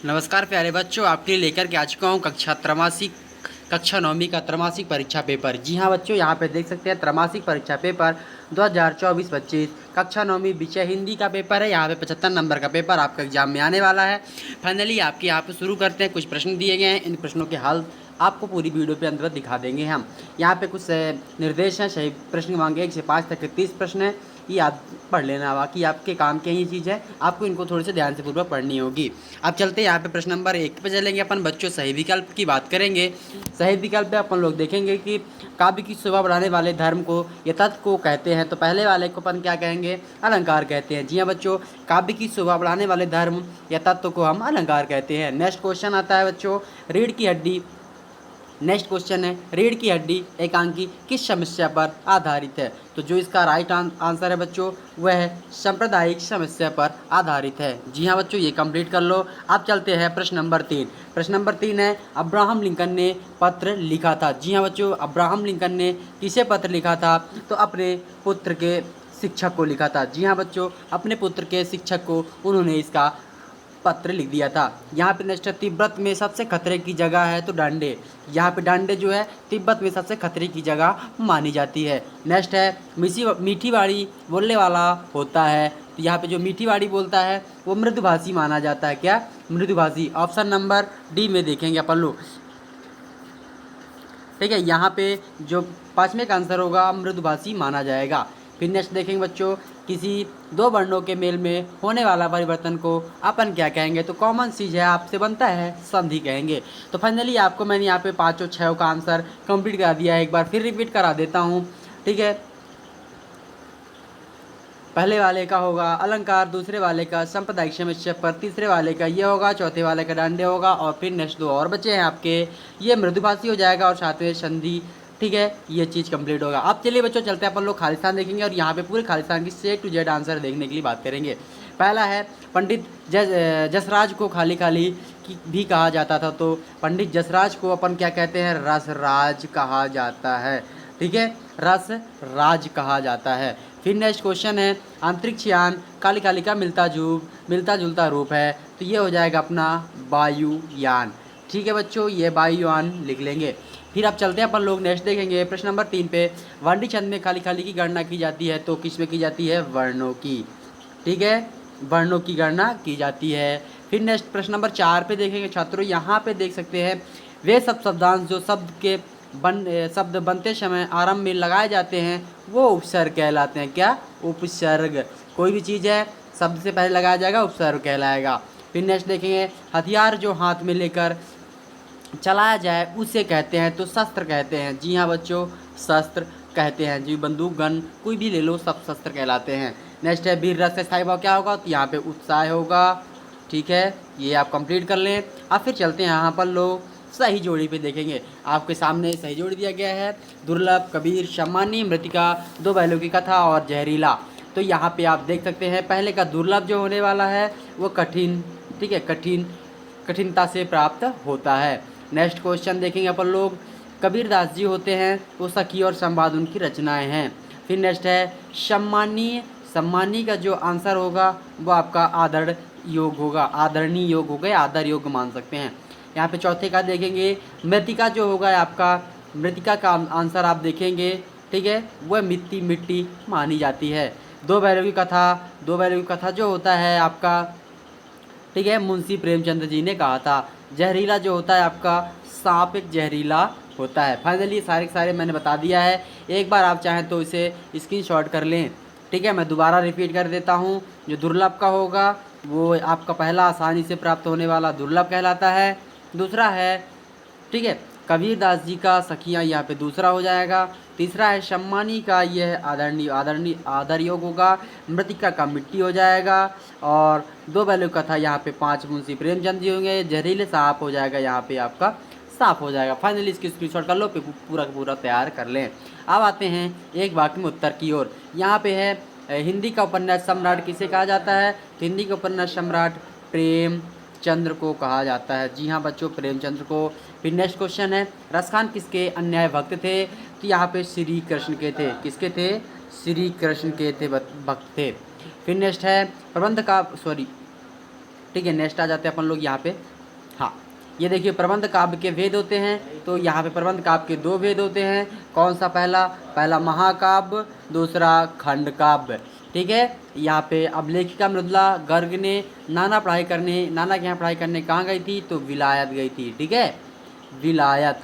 नमस्कार प्यारे बच्चों, आपके लिए लेकर के आ चुका हूँ कक्षा 9वीं का त्रैमासिक परीक्षा पेपर। जी हाँ बच्चों, यहाँ पे देख सकते हैं त्रैमासिक परीक्षा पेपर 2024-25 कक्षा 9वीं विषय हिंदी का पेपर है। यहाँ पे 75 नंबर का पेपर आपका एग्जाम में आने वाला है। फाइनली आपके यहाँ पे शुरू करते हैं। कुछ प्रश्न दिए गए हैं, इन प्रश्नों के हल आपको पूरी वीडियो पे अंदर दिखा देंगे हम। यहाँ पे कुछ निर्देश हैं, सही प्रश्न मांगे 1 से 5 तक के 30 प्रश्न हैं। ये आप पढ़ लेना, बाकी आपके काम की ही चीज़ है, आपको इनको थोड़ी से ध्यान से पूर्वक पढ़नी होगी। अब चलते हैं यहाँ पे प्रश्न नंबर 1 पे चलेंगे अपन बच्चों। सही विकल्प की बात करेंगे। सही विकल्प पे अपन लोग देखेंगे कि काव्य की शोभा बढ़ाने वाले धर्म को या तत्व को कहते हैं। तो पहले वाले को अपन क्या कहेंगे? अलंकार कहते हैं। जी हाँ बच्चों, काव्य की शोभा बढ़ाने वाले धर्म या तत्व को हम अलंकार कहते हैं। नेक्स्ट क्वेश्चन आता है बच्चों, रीढ़ की हड्डी। नेक्स्ट क्वेश्चन है, रीढ़ की हड्डी एकांकी किस समस्या पर आधारित है? तो जो इसका राइट आंसर है बच्चों, वह है सांप्रदायिक समस्या पर आधारित है। जी हाँ बच्चों, ये कंप्लीट कर लो। अब चलते हैं प्रश्न नंबर 3। प्रश्न नंबर 3 है, अब्राहम लिंकन ने पत्र लिखा था। जी हाँ बच्चों, अब्राहम लिंकन ने किसे पत्र लिखा था? तो अपने पुत्र के शिक्षक को लिखा था। जी हाँ बच्चों, अपने पुत्र के शिक्षक को उन्होंने इसका पत्र लिख दिया था। यहाँ पे नेक्स्ट है, तिब्बत में सबसे खतरे की जगह है तो डांडे। यहाँ पे डांडे जो है तिब्बत में सबसे खतरे की जगह मानी जाती है। नेक्स्ट है, मीठी वाड़ी बोलने वाला होता है। तो यहाँ पे जो मीठी वाड़ी बोलता है वो मृदुभाषी माना जाता है। क्या? मृदुभाषी। ऑप्शन नंबर डी में देखेंगे अपन लोग। ठीक है, यहाँ पे जो 5वें का आंसर होगा मृदुभाषी माना जाएगा। फिर नेक्स्ट देखेंगे बच्चों, किसी दो वर्णों के मेल में होने वाला परिवर्तन को अपन क्या कहेंगे? तो कॉमन चीज़ है, आपसे बनता है संधि कहेंगे। तो फाइनली आपको मैंने यहाँ पे 5 और 6 का आंसर कंप्लीट करा दिया है। एक बार फिर रिपीट करा देता हूँ। ठीक है, पहले वाले का होगा अलंकार, दूसरे वाले का सांप्रदायिक समस्या पर, तीसरे वाले का ये होगा, चौथे वाले का डांडे होगा, और फिर नेक्स्ट 2 और बचे हैं आपके, ये मृदुभाषी हो जाएगा, और 7वें संधि। ठीक है, ये चीज़ कंप्लीट होगा। अब चलिए बच्चों, चलते हैं अपन लोग खालिस्तान देखेंगे, और यहाँ पे पूरे खालिस्तान की से टू जेड आंसर देखने के लिए बात करेंगे। पहला है, पंडित जसराज को खाली खाली भी कहा जाता था। तो पंडित जसराज को अपन क्या कहते हैं? रसराज कहा जाता है। ठीक है, रस राज कहा जाता है। फिर नेक्स्ट क्वेश्चन है, अंतरिक्ष यान काली काली का मिलता जुलता रूप है। तो ये हो जाएगा अपना वायुयान। ठीक है बच्चों, ये वायुयान लिख लेंगे। फिर अब चलते हैं अपन लोग नेक्स्ट देखेंगे प्रश्न नंबर 3 पे। वर्णी छंद में खाली खाली की गणना की जाती है। तो किस में की जाती है? वर्णों की। ठीक है, वर्णों की गणना की जाती है। फिर नेक्स्ट प्रश्न नंबर 4 पे देखेंगे छात्रों। यहाँ पे देख सकते हैं, वे सब शब्दांश जो शब्द बनते समय आरंभ में लगाए जाते हैं वो उपसर्ग कहलाते हैं। क्या? उपसर्ग। कोई भी चीज़ है शब्द से पहले लगाया जाएगा, उपसर्ग कहलाएगा। फिर नेक्स्ट देखेंगे, हथियार जो हाथ में लेकर चलाया जाए उसे कहते हैं तो शस्त्र कहते हैं। जी हाँ बच्चों, शस्त्र कहते हैं। जी, बंदूक गन कोई भी ले लो, सब शस्त्र कहलाते हैं। नेक्स्ट है, वीर रस का स्थायी भाव क्या होगा? तो यहाँ पे उत्साह होगा। ठीक है, ये आप कंप्लीट कर लें। अब फिर चलते हैं यहाँ पर लोग सही जोड़ी पे देखेंगे। आपके सामने सही जोड़ी दिया गया है, दुर्लभ, कबीर, सम्मानी, मृतिका, दो बैलों की कथा और जहरीला। तो यहाँ पे आप देख सकते हैं, पहले का दुर्लभ जो होने वाला है वो कठिन। ठीक है, कठिनता से प्राप्त होता है। नेक्स्ट क्वेश्चन देखेंगे अपन लोग, कबीरदास जी होते हैं वो सखी और संवाद उनकी रचनाएं हैं। फिर नेक्स्ट है, सम्मानी का जो आंसर होगा वो आपका आदर योग होगा, आदरणीय योग हो गया, आदर योग मान सकते हैं। यहाँ पे चौथे का देखेंगे, मृतिका जो होगा आपका, मृतिका का आंसर आप देखेंगे। ठीक है, वह मिट्टी मानी जाती है। दो बैलों की कथा जो होता है आपका, ठीक है, मुंशी प्रेमचंद जी ने कहा था। जहरीला जो होता है आपका, सांप एक जहरीला होता है। फाइनली सारे के सारे मैंने बता दिया है। एक बार आप चाहें तो इसे स्क्रीनशॉट कर लें। ठीक है, मैं दोबारा रिपीट कर देता हूँ। जो दुर्लभ का होगा वो आपका पहला आसानी से प्राप्त होने वाला दुर्लभ कहलाता है। दूसरा है, ठीक है, कबीरदास जी का सखियाँ, यहाँ पे दूसरा हो जाएगा। तीसरा है सम्मानी का, यह आदर योग होगा। मृतिका का मिट्टी हो जाएगा। और दो बैलों का था, यहाँ पे 5 मुंशी प्रेमचंद जी होंगे। जहरीले सांप हो जाएगा, यहाँ पे आपका सांप हो जाएगा। फाइनली इसकी स्क्रीनशॉट कर लो, पूरा का पूरा तैयार कर लें। अब आते हैं एक वाक्य में उत्तर की ओर। यहाँ पे है, हिंदी का उपन्यास सम्राट किसे कहा जाता है? तो हिंदी का उपन्यास सम्राट प्रेमचंद्र को कहा जाता है। जी हाँ बच्चों, प्रेमचंद्र को। फिर नेक्स्ट क्वेश्चन है, रसखान किसके अन्याय भक्त थे? तो यहाँ पे श्री कृष्ण के थे। किसके थे? श्री कृष्ण के थे, भक्त थे। फिर नेक्स्ट है, ठीक है। नेक्स्ट आ जाते हैं अपन लोग यहाँ पे। हाँ, ये देखिए प्रबंध काव्य के भेद होते हैं, तो यहाँ पे प्रबंध काव्य के 2 भेद होते हैं। कौन सा? पहला महाकाव्य, दूसरा खंड काव्य, ठीक है। यहाँ पे अब लेखिका मृदुला गर्ग ने नाना के यहाँ पढ़ाई करने कहाँ गई थी? तो विलायत गई थी, ठीक है। विलायत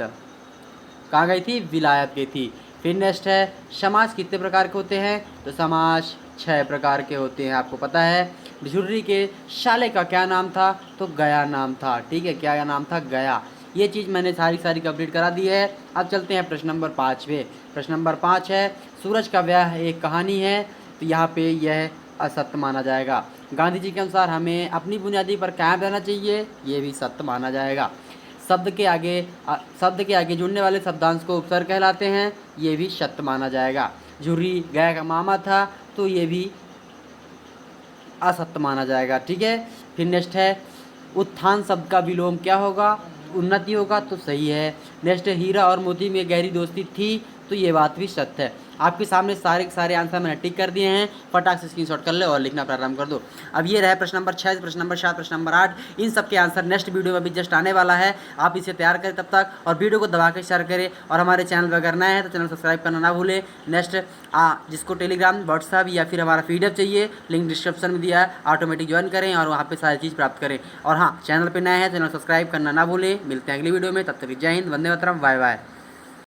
कहाँ गई थी? विलायत गई थी। फिर नेक्स्ट है समाज कितने प्रकार के होते हैं? तो समाज 6 प्रकार के होते हैं, आपको पता है। झुर्री के शाले का क्या नाम था? तो गया नाम था, ठीक है। क्या नाम था? गया। ये चीज़ मैंने सारी कंप्लीट करा दी है। अब चलते हैं प्रश्न नंबर 5 पे। प्रश्न नंबर 5 है सूरज का ब्याह एक कहानी है, तो यहाँ पे यह असत्य माना जाएगा। गांधी जी के अनुसार हमें अपनी बुनियादी पर कायम रहना चाहिए, ये भी सत्य माना जाएगा। शब्द के आगे जुड़ने वाले शब्दांश को उपसर्ग कहलाते हैं, ये भी सत्य माना जाएगा। झुर्री गया का मामा था, तो ये भी असत्य माना जाएगा, ठीक है। फिर नेक्स्ट है उत्थान शब्द का विलोम क्या होगा? उन्नति होगा, तो सही है। नेक्स्ट है हीरा और मोती में गहरी दोस्ती थी, तो ये बात भी सत्य है। आपके सामने सारे के सारे आंसर मैंने टिक कर दिए हैं, फटाक से स्क्रीनशॉट कर ले और लिखना प्रारंभ कर दो। अब ये रहे प्रश्न नंबर 6, प्रश्न नंबर 7, प्रश्न नंबर 8, इन सब के आंसर नेक्स्ट वीडियो में भी जस्ट आने वाला है। आप इसे तैयार करें तब तक, और वीडियो को दबा के शेयर करें, और हमारे चैनल पर अगर नए हैं तो चैनल सब्सक्राइब करना ना भूलें। नेक्स्ट जिसको टेलीग्राम, व्हाट्सएप या फिर हमारा PDF चाहिए, लिंक डिस्क्रिप्शन में दिया है, ऑटोमेटिक ज्वाइन करें और वहाँ पे सारी चीज़ प्राप्त करें। और हाँ, चैनल पर नए हैं, चैनल सब्सक्राइब करना ना भूलें। मिलते हैं अगली वीडियो में, तब तक जय हिंद, वंदे मातरम, बाय बाय।